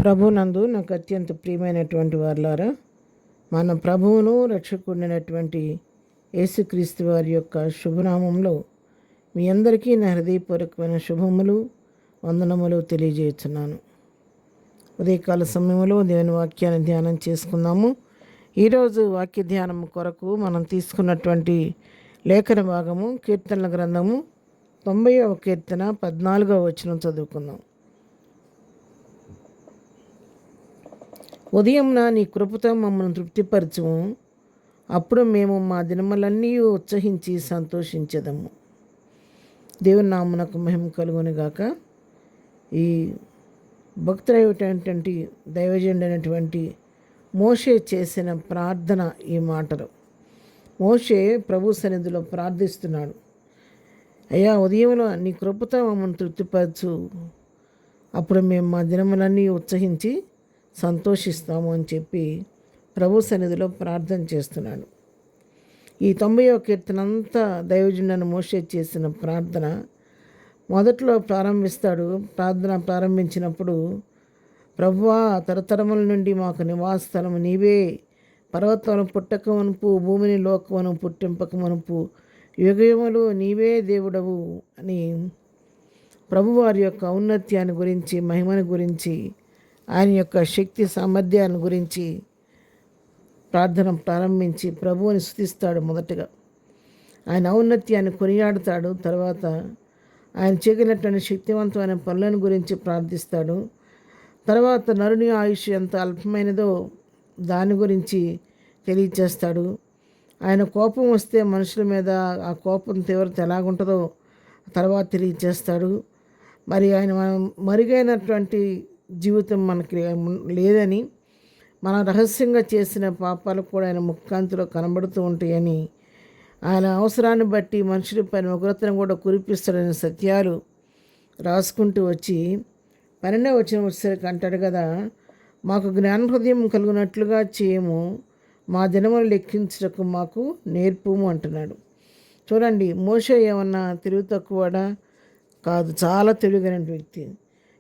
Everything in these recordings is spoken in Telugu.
ప్రభునందు నాకు అత్యంత ప్రియమైనటువంటి వారులారా, మన ప్రభువును రక్షకుడినటువంటి యేసుక్రీస్తు వారి యొక్క శుభనామంలో మీ అందరికీ నా హృదయపూర్వకమైన శుభములు వందనములు తెలియజేస్తున్నాను. ఉదయకాల సమయంలో దేవుని వాక్యాన్ని ధ్యానం చేసుకుందాము. ఈరోజు వాక్య ధ్యానం కొరకు మనం తీసుకున్నటువంటి లేఖన భాగము కీర్తనల గ్రంథము 90వ కీర్తన 14వ వచనం చదువుకుందాం. ఉదయంన నీ కృపతో మమ్మల్ని తృప్తిపరచుము, అప్పుడు మేము మా దినములన్నీ ఉత్సహించి సంతోషించదము. దేవుని నామమునకు మహిమ కలుగునుగాక. ఈ భక్తుడైనటువంటి దైవజనుడైనటువంటి మోషే చేసిన ప్రార్థన ఈ మాటలు. మోషే ప్రభు సన్నిధిలో ప్రార్థిస్తున్నాడు, అయ్యా ఉదయంలో నీ కృపతో మమ్మల్ని తృప్తిపరచు, అప్పుడు మేము మా దినములన్నీ ఉత్సహించి సంతోషిస్తాము అని చెప్పి ప్రభు సన్నిధిలో ప్రార్థన చేస్తున్నాడు. ఈ 90వ కీర్తన అంతా దైవజనుడైన మోషే చేసిన ప్రార్థన. మొదట్లో ప్రారంభిస్తాడు. ప్రార్థన ప్రారంభించినప్పుడు, ప్రభువా తరతరముల నుండి మాకు నివాస స్థలము నీవే, పర్వతమును పుట్టక మునుపు భూమిని లోకమును పుట్టింపక మునుపు యుగయుగములు నీవే దేవుడవు అని ప్రభువారి యొక్క ఔన్నత్యాన్ని గురించి, మహిమను గురించి, ఆయన యొక్క శక్తి సామర్థ్యాన్ని గురించి ప్రార్థన ప్రారంభించి ప్రభువుని స్తుతిస్తాడు. మొదటగా ఆయన ఔన్నత్యాన్ని కొనియాడుతాడు. తర్వాత ఆయన చేయగలిగినటువంటి శక్తివంతమైన పనులను గురించి ప్రార్థిస్తాడు. తర్వాత నరుని ఆయుష్ ఎంత అల్పమైనదో దాని గురించి తెలియచేస్తాడు. ఆయన కోపం వస్తే మనుషుల మీద ఆ కోపం తీవ్రత ఎలాగుంటుందో తర్వాత తెలియచేస్తాడు. మరి ఆయన మరుగైనటువంటి జీవితం మనకి లేదని, మన రహస్యంగా చేసిన పాపాలు కూడా ఆయన ముఖకాంతిలో కనబడుతూ ఉంటాయని, ఆయన అవసరాన్ని బట్టి మనుషులపైన ఉగ్రతను కూడా కురిపిస్తాడని సత్యాలు రాసుకుంటూ వచ్చి 12వ వచనం వచ్చేసరికి అంటాడు కదా, మాకు జ్ఞాన హృదయం కలుగునట్లుగా చేయము, మా దినములు లెక్కించటకు మాకు నేర్పుము అంటున్నాడు. చూడండి, మోషే ఏమన్నా తెలివి తక్కువడా? కాదు, చాలా తెలివిగల వ్యక్తి.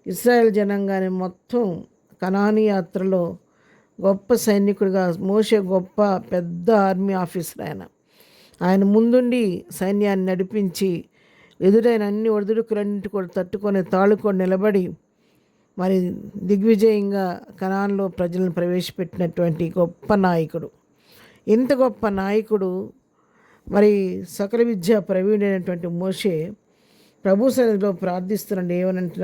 ఇశ్రాయేల్ జనాంగాన్ని మొత్తం కనానీ యాత్రలో గొప్ప సైనికుడిగా మోషే గొప్ప పెద్ద ఆర్మీ ఆఫీసర్. ఆయన ముందుండి సైన్యాన్ని నడిపించి ఎదురైన అన్ని ఒడిదుడుకులన్నింటి కూడా తట్టుకొని తాళుకొని నిలబడి మరి దిగ్విజయంగా కనాన్లో ప్రజలను ప్రవేశపెట్టినటువంటి గొప్ప నాయకుడు. ఇంత గొప్ప నాయకుడు, మరి సకల విద్యా ప్రవీణైనటువంటి మోషే ప్రభు సన్నిధిలో ప్రార్థిస్తున్నాడు. ఏమనంటే,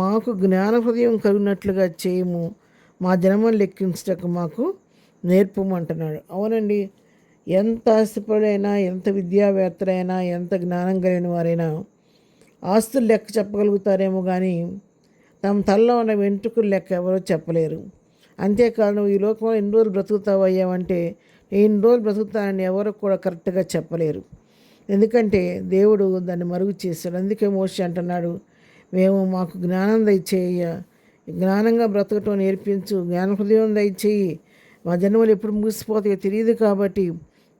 మాకు జ్ఞాన హృదయం కలిగినట్లుగా చేయము, మా జన్మను లెక్కించటకు మాకు నేర్పము అంటున్నాడు. అవునండి, ఎంత ఆస్తిపరుడైనా, ఎంత విద్యావేత్తలైనా, ఎంత జ్ఞానం కలిగిన వారైనా ఆస్తులు లెక్క చెప్పగలుగుతారేమో కానీ తమ తలలో ఉన్న వెంట్రుకలు లెక్క ఎవరో చెప్పలేరు. అంతేకాదు, ఈ లోకంలో ఎన్ని రోజులు బ్రతుకుతావయ్యావంటే ఎన్ని రోజులు బ్రతుకుతానని ఎవరు కూడా కరెక్ట్గా చెప్పలేరు. ఎందుకంటే దేవుడు దాన్ని మరుగు చేశాడు. అందుకే మోషే అంటున్నాడు, మాకు జ్ఞానం దయచేయ, జ్ఞానంగా బ్రతకటం నేర్పించు, జ్ఞాన హృదయం దయచేయి. మా జన్మలు ఎప్పుడు ముగిసిపోతాయో తెలియదు కాబట్టి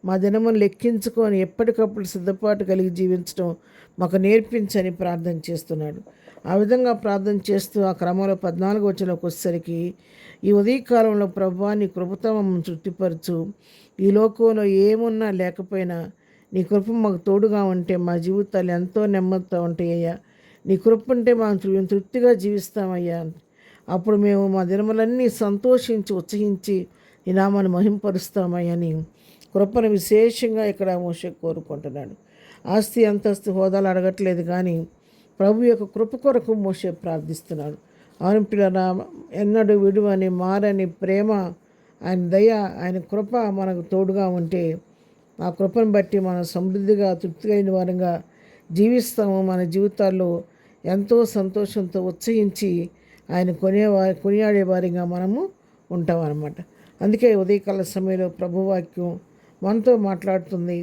మా జన్మను లెక్కించుకొని ఎప్పటికప్పుడు సిద్ధపాటు కలిగి జీవించడం మాకు నేర్పించని ప్రార్థన చేస్తున్నాడు. ఆ విధంగా ప్రార్థన చేస్తూ ఆ క్రమంలో 14వ వచనంలోకి వచ్చేసరికి, ఈ ఉదయకాలంలో ప్రభువా నీ కృపతో మమ్మల్ని తృప్తిపరచు, ఈ లోకంలో ఏమున్నా లేకపోయినా నీ కృప మాకు తోడుగా ఉంటే మా జీవితాలు ఎంతో నెమ్మదితో ఉంటాయ్యా. నీ కృప ఉంటే మేము తృప్తిగా జీవిస్తామయ్యా. అప్పుడు మేము మా దినములన్నీ సంతోషించి ఉత్సహించి నీ నామాన్ని మహింపరుస్తామయ్యా అని కృపను విశేషంగా ఇక్కడ మోషే కోరుకుంటున్నాడు. ఆస్తి అంతస్తు హోదాలు అడగట్లేదు కానీ ప్రభు యొక్క కృప కొరకు మోషే ప్రార్థిస్తున్నాడు. ఆయన పిల్లరా, ఎన్నడూ విడువని మారని ప్రేమ, ఆయన దయ, ఆయన కృప మనకు తోడుగా ఉంటే ఆ కృపను బట్టి మనం సమృద్ధిగా తృప్తిగైన వారంగా జీవిస్తాము. మన జీవితాల్లో ఎంతో సంతోషంతో ఉత్సహించి ఆయన కొనియాడే వారిగా మనము ఉంటామన్నమాట. అందుకే ఉదయకాల సమయంలో ప్రభువాక్యం మనతో మాట్లాడుతుంది.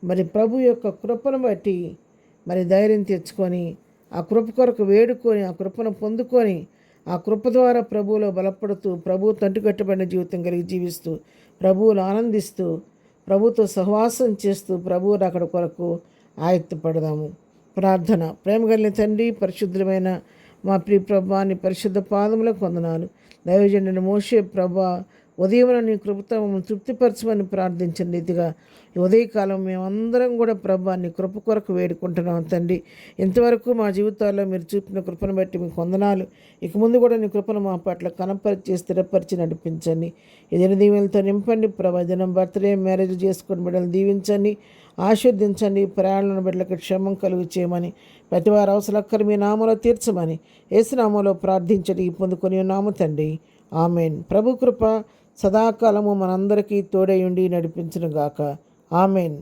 మరి ప్రభు యొక్క కృపను బట్టి మరి ధైర్యం తెచ్చుకొని ఆ కృప కొరకు వేడుకొని ఆ కృపను పొందుకొని ఆ కృప ద్వారా ప్రభువులో బలపడుతూ ప్రభు తంటుకట్టబడిన జీవితం కలిగి జీవిస్తూ ప్రభువులు ఆనందిస్తూ ప్రభుతో సహవాసం చేస్తూ ప్రభువు రాకడ కొరకు ఆయత్తపడదాము. ప్రార్థన. ప్రేమ కలిగిన తండ్రి, పరిశుద్ధమైన మా ప్రియ ప్రభా నీ పరిశుద్ధ పాదములకు వందనాలు. దైవజనుడైన మోషే ప్రభా ఉదయం నీ కృపతో మమ్మల్ని తృప్తిపరచమని ప్రార్థించిన రీతిగా ఈ ఉదయకాలం మేమందరం కూడా ప్రభా నీ కృప కొరకు వేడుకుంటున్నాం తండ్రి. ఇంతవరకు మా జీవితాల్లో మీరు చూపిన కృపను బట్టి మీకు వందనాలు. ఇక ముందు కూడా నీ కృపను మా పట్ల కనపరిచి స్థిరపరిచి నడిపించండి. ఏదైనా దీవెనలతో నింపండి ప్రభా. దినం బర్త్డే మ్యారేజ్ చేసుకుని బిడ్డలు దీవించండి, ఆశీర్దించండి. ప్రయాణాలను బిడ్డలకు క్షేమం కలుగు చేయమని, ప్రతి వారి అవసరక్కరు మీ నామలో తీర్చమని యేసు నామములో ప్రార్థించడి పొందుకొని ఉన్నాము తండ్రి. ఆమెన్. ప్రభు కృప సదాకాలము మనందరికీ తోడై ఉండి నడిపించును గాక. ఆమెన్.